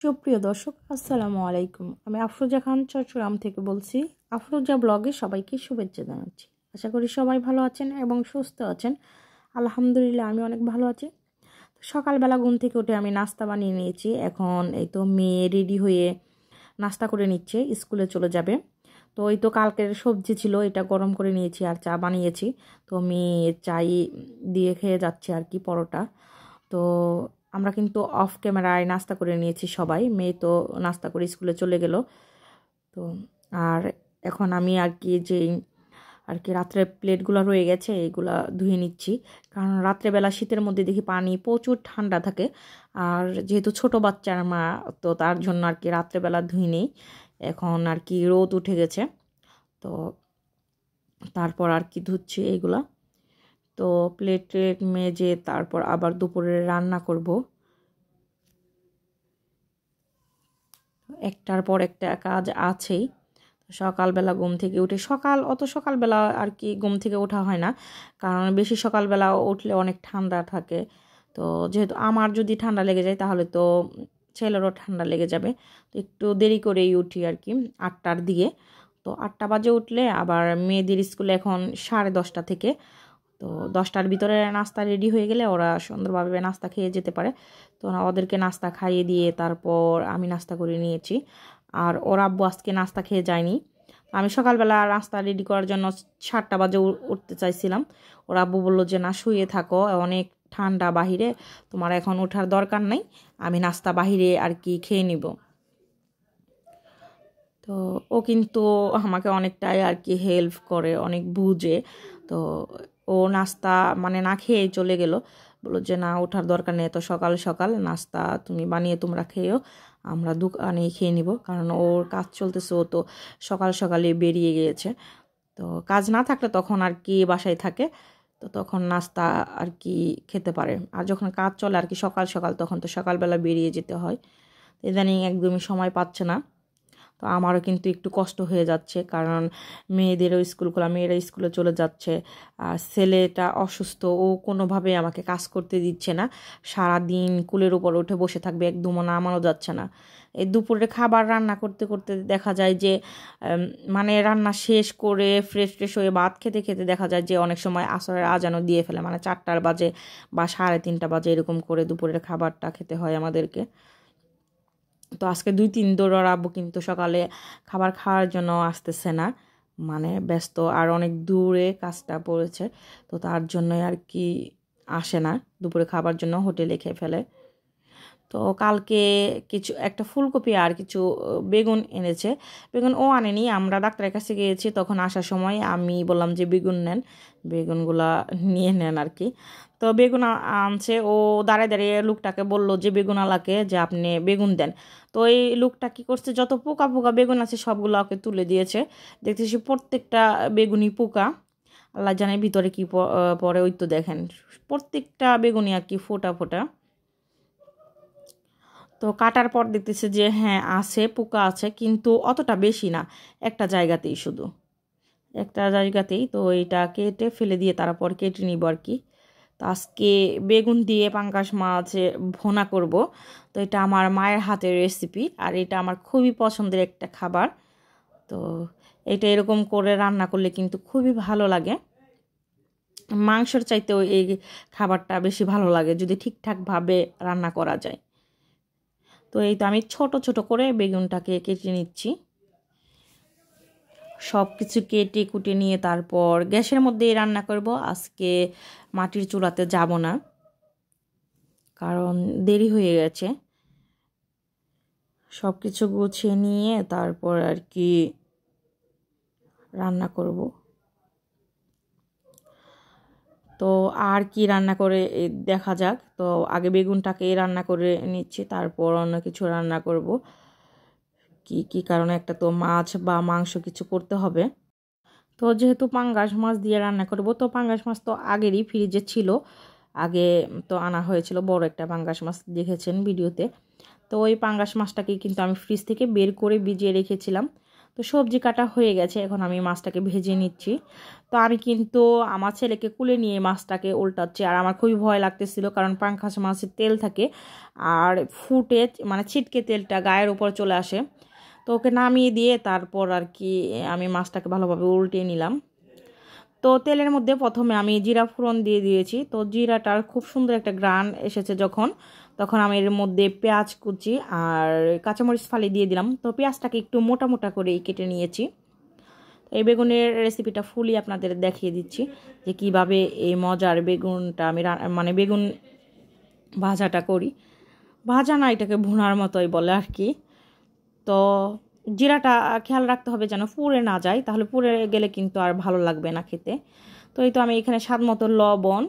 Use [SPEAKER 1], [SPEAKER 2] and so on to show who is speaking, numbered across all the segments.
[SPEAKER 1] সুপ্রিয় দর্শক আসসালামু আলাইকুম। আমি আফরোজা খান চট্টগ্রাম থেকে বলছি। আফরোজা ব্লগে সবাইকে শুভেচ্ছা জানাচ্ছি। আশা করি সবাই ভালো আছেন এবং সুস্থ আছেন। আলহামদুলিল্লাহ আমি অনেক ভালো আছি। সকালবেলা ঘুম থেকে উঠে আমি নাস্তা বানিয়ে নিয়েছি। এখন এই তো মেয়ে রেডি হয়ে নাস্তা করে নিচ্ছে, স্কুলে চলে যাবে। তো এই তো কালকের সবজি ছিল, এটা গরম করে নিয়েছি আর চা বানিয়েছি। তো মেয়ে চাই দিয়ে খেয়ে যাচ্ছে আর কি, পরোটা। তো আমরা কিন্তু অফ ক্যামেরায় নাস্তা করে নিয়েছি সবাই। মেয়ে তো নাস্তা করে স্কুলে চলে গেল। তো আর এখন আমি আর কি রাত্রে প্লেটগুলো রয়ে গেছে, এইগুলা ধুয়ে নিচ্ছি। কারণ রাত্রেবেলা শীতের মধ্যে দেখি পানি প্রচুর ঠান্ডা থাকে। আর যেহেতু ছোট বাচ্চার মা, তো তার জন্য আর কি রাত্রেবেলা ধুই নেই। এখন আর কি রোদ উঠে গেছে, তো তারপর আর কি ধুচ্ছি এইগুলা। তো প্লেট মেজে তারপর আবার দুপুরে রান্না করব। একটার পর একটা কাজ আছেই। সকালবেলা ঘুম থেকে উঠে অত সকালবেলা আর কি ঘুম থেকে ওঠা হয় না, কারণ বেশি সকালবেলা উঠলে অনেক ঠান্ডা থাকে। তো যেহেতু আমার যদি ঠান্ডা লেগে যায় তাহলে তো ছেলেরও ঠান্ডা লেগে যাবে। তো একটু দেরি করেই উঠি আর কি, 8টার দিকে। তো 8টা বাজে উঠলে আবার মেয়েদের স্কুলে এখন 10:30 থেকে। তো 10টার ভিতরে নাস্তা রেডি হয়ে গেলে ওরা সুন্দরভাবে নাস্তা খেয়ে যেতে পারে। তো ওদেরকে নাস্তা খাইয়ে দিয়ে তারপর আমি নাস্তা করে নিয়েছি। আর ওর আব্বু আজকে নাস্তা খেয়ে যায়নি। আমি সকালবেলা নাস্তা রেডি করার জন্য 7টা বাজে উঠতে চাইছিলাম। ওর আব্বু বললো যে না, শুয়ে থাকো, অনেক ঠান্ডা বাহিরে, তোমার এখন ওঠার দরকার নেই, আমি নাস্তা বাহিরে আর কি খেয়ে নিব। তো ও কিন্তু আমাকে অনেকটাই আর কি হেল্প করে, অনেক বুঝে। তো ও নাস্তা মানে না খেয়ে চলে গেল, বললো যে না, ওঠার দরকার নেই, তো সকাল সকাল নাস্তা তুমি বানিয়ে তোমরা খেয়েও, আমরা দোকানে খেয়ে নিব। কারণ ওর কাজ চলতেছে, ও তো সকাল সকালে বেরিয়ে গিয়েছে। তো কাজ না থাকলে তখন আর কি বাসায় থাকে, তো তখন নাস্তা আর কি খেতে পারে। আর যখন কাজ চলে আর কি সকাল সকাল, তখন তো সকালবেলা বেরিয়ে যেতে হয়। ইদানিং একদমই সময় পাচ্ছে না। তো আমারও কিন্তু একটু কষ্ট হয়ে যাচ্ছে, কারণ মেয়েদেরও স্কুল খোলা, মেয়েরা স্কুলে চলে যাচ্ছে। আর ছেলেটা অসুস্থ, ও কোনোভাবে আমাকে কাজ করতে দিচ্ছে না। সারাদিন কুলের উপর উঠে বসে থাকবে, একদমও নামানো যাচ্ছে না। এই দুপুরে খাবার রান্না করতে করতে দেখা যায় যে মানে রান্না শেষ করে ফ্রেশ ফ্রেশ হয়ে ভাত খেতে খেতে দেখা যায় যে অনেক সময় আসরের আজানও দিয়ে ফেলে, মানে 4টার বাজে বা 3:30 বাজে, এরকম করে দুপুরের খাবারটা খেতে হয় আমাদেরকে। তো আজকে 2-3 দিন ওর আব্বু কিন্তু সকালে খাবার খাওয়ার জন্য আসতেছে না, মানে ব্যস্ত, আর অনেক দূরে কাজটা পড়েছে, তো তার জন্যই আর কি আসে না। দুপুরে খাবার জন্য হোটেলে খেয়ে ফেলে। তো কালকে একটা ফুলকপি আর কিছু বেগুন এনেছে। বেগুন ও আনেনি, আমরা ডাক্তারের কাছে গিয়েছি, তখন আসার সময় আমি বললাম যে বেগুন নেন, বেগুনগুলা নিয়ে নেন আর কি। তো বেগুন আনছে, ও দাঁড়িয়ে দাঁড়িয়ে লোকটাকে বললো যে বেগুনওয়ালাকে যে আপনি বেগুন দেন। তো এই লোকটা কী করছে, যত পোকা পোকা বেগুন আছে সবগুলো ওকে তুলে দিয়েছে। দেখতেছি প্রত্যেকটা বেগুনই পোকা, আল্লাহ জানে ভিতরে কি পরে। ওই তো দেখেন প্রত্যেকটা বেগুনই আর কি ফোটা ফোটা। তো কাটার পর দেখতেছে যে হ্যাঁ আছে, পোকা আছে, কিন্তু অতটা বেশি না, একটা জায়গাতেই, শুধু একটা জায়গাতেই। তো এটা কেটে ফেলে দিয়ে তারপর কেটে নিব আর কি। তো আজকে বেগুন দিয়ে পাঙ্গাস মাছ ভুনা করব। তো এটা আমার মায়ের হাতের রেসিপি, আর এটা আমার খুবই পছন্দের একটা খাবার। তো এটা এরকম করে রান্না করলে কিন্তু খুবই ভালো লাগে, মাংসর চাইতেও এই খাবারটা বেশি ভালো লাগে যদি ঠিকঠাকভাবে রান্না করা যায়। তো এই তো আমি ছোট ছোট করে বেগুনটাকে কেটে নিচ্ছি। সব কিছু কেটে কুটে নিয়ে তারপর গ্যাসের মধ্যেই রান্না করব। আজকে মাটির চুলাতে যাব না, কারণ দেরি হয়ে গেছে। সব কিছু গুছিয়ে নিয়ে তারপর আর কি রান্না করব। তো আর কি রান্না করে দেখা যাক। তো আগে বেগুনটাকে রান্না করে নিচ্ছি, তারপর অন্য কিছু রান্না করব। কি কারণে, একটা তো মাছ বা মাংস কিছু করতে হবে। তো যেহেতু পাঙ্গাস মাছ দিয়ে রান্না করব, তো পাঙ্গাস মাছ তো আগেরই ফ্রিজে ছিল, আগে তো আনা হয়েছিল, বড় একটা পাঙ্গাস মাছ দেখেছেন ভিডিওতে। তো ওই পাঙ্গাস মাছটাকে কিন্তু আমি ফ্রিজ থেকে বের করে ভিজিয়ে রেখেছিলাম। তো সবজি কাটা হয়ে গেছে, এখন আমি মাছটাকে ভেজে নিচ্ছি। তো আমি কিন্তু আমার ছেলেকে কুলে নিয়ে মাছটাকে উল্টাচ্ছি, আর আমার খুবই ভয় লাগতেছিল, কারণ পাঙ্গাস মাছের তেল থাকে আর ফুটে মানে ছিটকে তেলটা গায়ের উপর চলে আসে। তো ওকে নামিয়ে দিয়ে তারপর আর কি আমি মাছটাকে ভালোভাবে উল্টিয়ে নিলাম। তো তেলের মধ্যে প্রথমে আমি জিরা ফোড়ন দিয়ে দিয়েছি। তো জিরাটার খুব সুন্দর একটা গ্রান এসেছে যখন, তখন আমি এর মধ্যে পেঁয়াজ কুচি আর কাঁচামরিচ ফালি দিয়ে দিলাম। তো পেঁয়াজটাকে একটু মোটা মোটা করে কেটে নিয়েছি। এই বেগুনের রেসিপিটা ফুলি আপনাদের দেখিয়ে দিচ্ছি যে কিভাবে এই মজার বেগুনটা আমি মানে বেগুন ভাজাটা করি। ভাজা না, এটাকে ভুনার মতোই বলে আর কি। তো জিরাটা খেয়াল রাখতে হবে যেন পুড়ে না যায়, তাহলে পুড়ে গেলে কিন্তু আর ভালো লাগবে না খেতে। তো এই তো আমি এখানে স্বাদ মতো লবণ,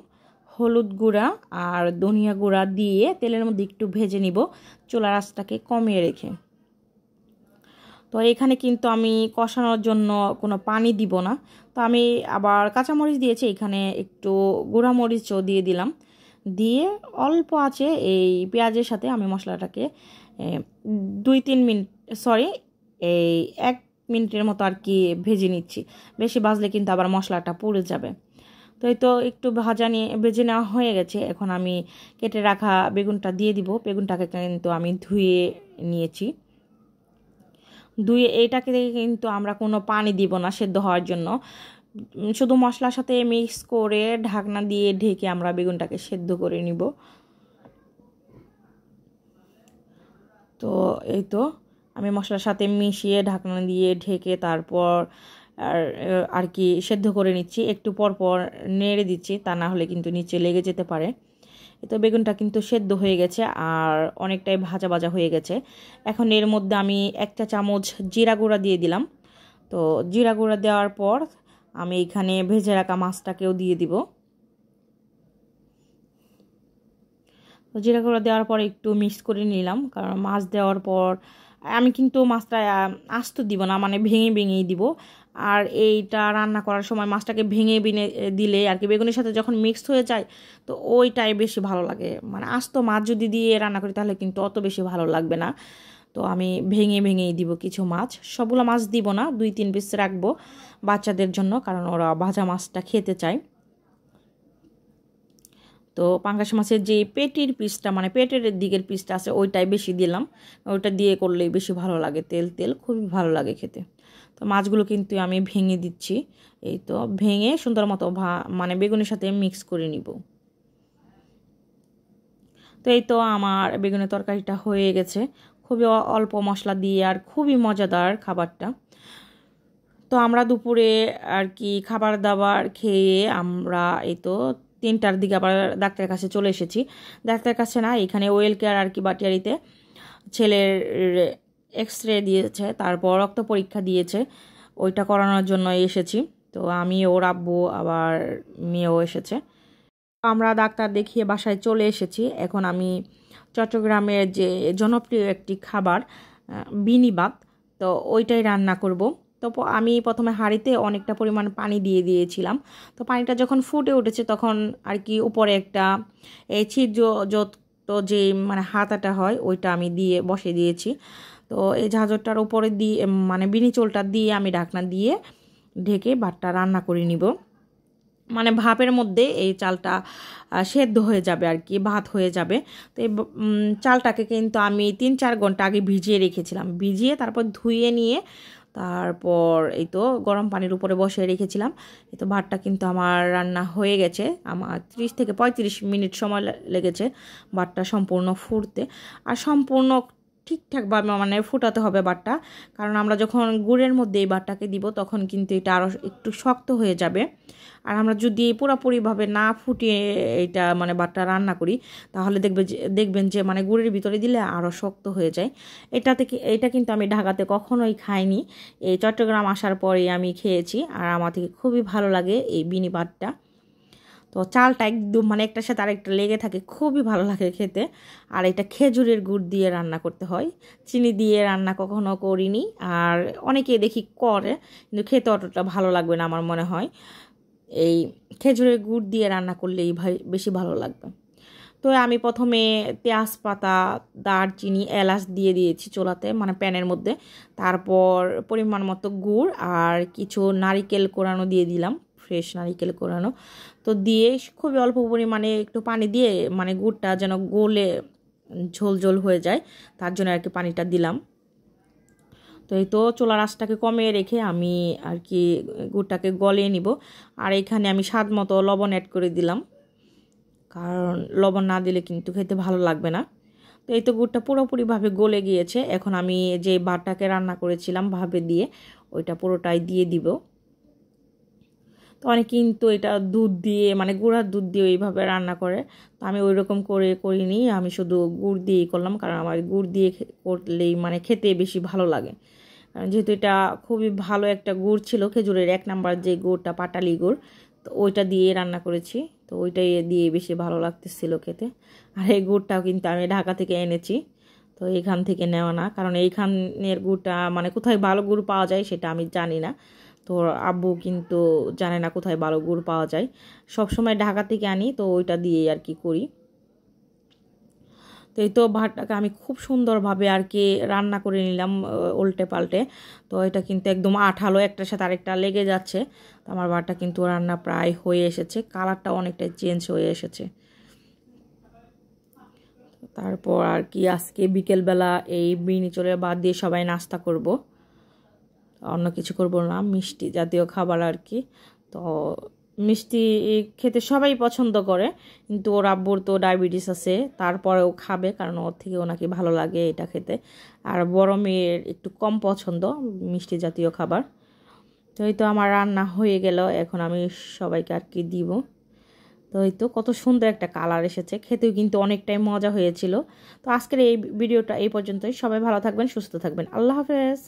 [SPEAKER 1] হলুদ গুঁড়া আর ধনিয়া গুঁড়া দিয়ে তেলের মধ্যে একটু ভেজে নিব, চুলার আঁচটাকে কমিয়ে রেখে। তো এখানে কিন্তু আমি কষানোর জন্য কোনো পানি দিব না। তো আমি আবার কাঁচামরিচ দিয়েছি, এখানে একটু গুঁড়া মরিচও দিয়ে দিলাম। দিয়ে অল্প আছে এই পেঁয়াজের সাথে আমি মশলাটাকে 2-3 মিনিট এই 1 মিনিটের মতো আর কি ভেজে নিচ্ছি। বেশি ভাজলে কিন্তু আবার মশলাটা পুড়ে যাবে। তো এই তো একটু ভেজে নেওয়া হয়ে গেছে। এখন আমি কেটে রাখা বেগুনটা দিয়ে দিব। বেগুনটাকে কিন্তু আমি ধুয়ে নিয়েছি। এইটাকে কিন্তু আমরা কোনো পানি দিব না সেদ্ধ হওয়ার জন্য, শুধু মশলার সাথে মিক্স করে ঢাকনা দিয়ে ঢেকে আমরা বেগুনটাকে সেদ্ধ করে নিব। তো এই তো আমি মশলার সাথে মিশিয়ে ঢাকনা দিয়ে ঢেকে তারপর আর কি সেদ্ধ করে নিচ্ছি। একটু পর পর নেড়ে দিচ্ছি, তা না হলে কিন্তু নিচে লেগে যেতে পারে। তো বেগুনটা কিন্তু সেদ্ধ হয়ে গেছে আর অনেকটাই ভাজা ভাজা হয়ে গেছে। এখন এর মধ্যে আমি 1 চা চামচ জিরা গুঁড়া দিয়ে দিলাম। তো জিরা গুঁড়া দেওয়ার পর আমি এখানে ভেজে রাখা মাছটাকেও দিয়ে দিব। তো জিরা গুঁড়া দেওয়ার পর একটু মিক্স করে নিলাম, কারণ মাছ দেওয়ার পর আমি কিন্তু মাছটা আস্ত দিব না, মানে ভেঙে ভেঙেই দিব। আর এইটা রান্না করার সময় মাছটাকে ভেঙে ভেঙে দিলে আর কি বেগুনের সাথে যখন মিক্সড হয়ে যায়, তো ওইটাই বেশি ভালো লাগে। মানে আস্ত মাছ যদি দিয়ে রান্না করি তাহলে কিন্তু অত বেশি ভালো লাগবে না। তো আমি ভেঙে ভেঙেই দিব কিছু মাছ, সবগুলো মাছ দিব না, 2-3 পিস রাখবো বাচ্চাদের জন্য, কারণ ওরা ভাজা মাছটা খেতে চায়। তো পাঙ্গাস মাছের যে পেটির পিসটা মানে পেটের দিকের পিসটা আছে ওইটাই বেশি দিলাম, ওইটা দিয়ে করলেই বেশি ভালো লাগে, তেল তেল খুবই ভালো লাগে খেতে। তো মাছগুলো কিন্তু আমি ভেঙে দিচ্ছি। এই তো ভেঙে সুন্দর মতো মানে বেগুনের সাথে মিক্স করে নিব। তো এই তো আমার বেগুনের তরকারিটা হয়ে গেছে, খুবই অল্প মশলা দিয়ে আর খুবই মজাদার খাবারটা। তো আমরা দুপুরে আর কি খাবার দাবার খেয়ে আমরা এই তো 3টার দিকে আবার ডাক্তারের কাছে চলে এসেছি। ডাক্তারের কাছে না, এখানে ওয়েল কেয়ার আর কি বাটিয়ারিতে ছেলের এক্সরে দিয়েছে, তারপর রক্ত পরীক্ষা দিয়েছে, ওইটা করানোর জন্য এসেছি। তো আমি, ওর আব্বু আবার মেয়েও এসেছে। আমরা ডাক্তার দেখিয়ে বাসায় চলে এসেছি। এখন আমি চট্টগ্রামের যে জনপ্রিয় একটি খাবার বিনি ভাত, তো ওইটাই রান্না করব। তো আমি প্রথমে হাঁড়িতে অনেকটা পরিমাণ পানি দিয়ে দিয়েছিলাম। তো পানিটা যখন ফুটে উঠেছে তখন আর কি উপরে একটা এই যত যে মানে হাতাটা হয় ওইটা আমি দিয়ে বসে দিয়েছি। তো এই ঝাঁঝরটার উপরে দিয়ে মানে বিনি চোলটা দিয়ে আমি ঢাকনা দিয়ে ঢেকে ভাতটা রান্না করে নিব। মানে ভাপের মধ্যে এই চালটা সেদ্ধ হয়ে যাবে আর কি, ভাত হয়ে যাবে। তো এই চালটাকে কিন্তু আমি 3-4 ঘন্টা আগে ভিজিয়ে রেখেছিলাম, ভিজিয়ে তারপর ধুয়ে নিয়ে তারপর এই তো গরম পানির উপরে বসিয়ে রেখেছিলাম। এই তো ভাতটা কিন্তু আমার রান্না হয়ে গেছে, আমার 30 থেকে 35 মিনিট সময় লেগেছে ভাতটা সম্পূর্ণ ফুটতে। আর সম্পূর্ণ ঠিকঠাকভাবে মানে ফুটাতে হবে ভাতটা, কারণ আমরা যখন গুড়ের মধ্যে এই ভাতটাকে দিব তখন কিন্তু এটা আরও একটু শক্ত হয়ে যাবে। আর আমরা যদি পুরোপুরিভাবে না ফুটিয়ে এটা মানে ভাতটা রান্না করি তাহলে দেখবেন যে মানে গুড়ের ভিতরে দিলে আরও শক্ত হয়ে যায়। এটা কিন্তু আমি ঢাকাতে কখনোই খাইনি, এই চট্টগ্রাম আসার পরেই আমি খেয়েছি, আর আমার থেকে খুবই ভালো লাগে এই বিনি ভাতটা। তো চালটা একদম মানে একটার সাথে আরেকটা লেগে থাকে, খুবই ভালো লাগে খেতে। আর এটা খেজুরের গুড় দিয়ে রান্না করতে হয়, চিনি দিয়ে রান্না কখনো করিনি। আর অনেকে দেখি করে, কিন্তু খেতে অতটা ভালো লাগবে না আমার মনে হয়, এই খেজুরের গুড় দিয়ে রান্না করলেই বেশি ভালো লাগবে। তো তো আমি প্রথমে তেজপাতা, দারচিনি, এলাচ দিয়ে দিয়েছি চুলাতে, মানে প্যানের মধ্যে। তারপর পরিমাণ মতো গুড় আর কিছু নারিকেল কোরানো দিয়ে দিলাম, ফ্রেশ নারিকেল কোরানো। তো দিয়ে খুবই অল্প পরিমাণে একটু পানি দিয়ে, মানে গুড়টা যেন গলে ঝোল ঝোল হয়ে যায়, তার জন্য আর কি পানিটা দিলাম। তো এই তো চুলার আঁচটাকে কমিয়ে রেখে আমি আর কি গুড়টাকে গলিয়ে নিব। আর এখানে আমি স্বাদ মতো লবণ অ্যাড করে দিলাম, কারণ লবণ না দিলে কিন্তু খেতে ভালো লাগবে না। তো এই তো গুড়টা পুরোপুরিভাবে গলে গিয়েছে। এখন আমি যে ভাতটাকে রান্না করেছিলাম ভাপে দিয়ে, ওইটা পুরোটাই দিয়ে দিব। তো অনেক কিন্তু এটা দুধ দিয়ে, মানে গুঁড়ার দুধ দিয়ে এইভাবে রান্না করে। তো আমি ওই রকম করে করিনি, আমি শুধু গুড় দিয়েই করলাম, কারণ আমার গুড় দিয়ে করলেই মানে খেতে বেশি ভালো লাগে। কারণ যেহেতু এটা খুবই ভালো একটা গুড় ছিল, খেজুরের 1 নাম্বার যে গুড়টা, পাটালি গুড়, তো ওইটা দিয়ে রান্না করেছি। তো ওইটাই দিয়ে বেশি ভালো লাগতেছিল খেতে। আর এই গুড়টাও কিন্তু আমি ঢাকা থেকে এনেছি, তো এখান থেকে নেওয়া না, কারণ এইখানের গুড়টা মানে কোথায় ভালো গুড় পাওয়া যায় সেটা আমি জানি না। তো আব্বু কিন্তু জানে না কোথায় ভালো গুড় পাওয়া যায়, সব সময় ঢাকা থেকে আনি, তো ওইটা দিয়ে আর কি করি। তো এই তো ভাতটাকে আমি খুব সুন্দরভাবে আর কি রান্না করে নিলাম উল্টে পাল্টে। তো এটা কিন্তু একদম আঠালো, একটার সাথে আরেকটা লেগে যাচ্ছে। তো আমার ভাতটা কিন্তু রান্না প্রায় হয়ে এসেছে, কালারটা অনেকটাই চেঞ্জ হয়ে এসেছে। তারপর আর কি আজকে বিকেলবেলা এই বিরিয়ানি চোলের ভাত দিয়ে সবাই নাস্তা করব, অন্য কিছু করব না, মিষ্টি জাতীয় খাবার আর কি। তো মিষ্টি খেতে সবাই পছন্দ করে, কিন্তু ওর আব্বুর তো ডায়াবেটিস আছে, তারপরেও খাবে, কারণ ওর থেকে ওনাকে ভালো লাগে এটা খেতে। আর বড় মেয়ের একটু কম পছন্দ মিষ্টি জাতীয় খাবার। তো এই তো আমার রান্না হয়ে গেল, এখন আমি সবাইকে আর কি দিব। তো এই তো কত সুন্দর একটা কালার এসেছে, খেতেও কিন্তু অনেকটাই মজা হয়েছিল। তো আজকের এই ভিডিওটা এই পর্যন্তই। সবাই ভালো থাকবেন, সুস্থ থাকবেন। আল্লাহ হাফেজ।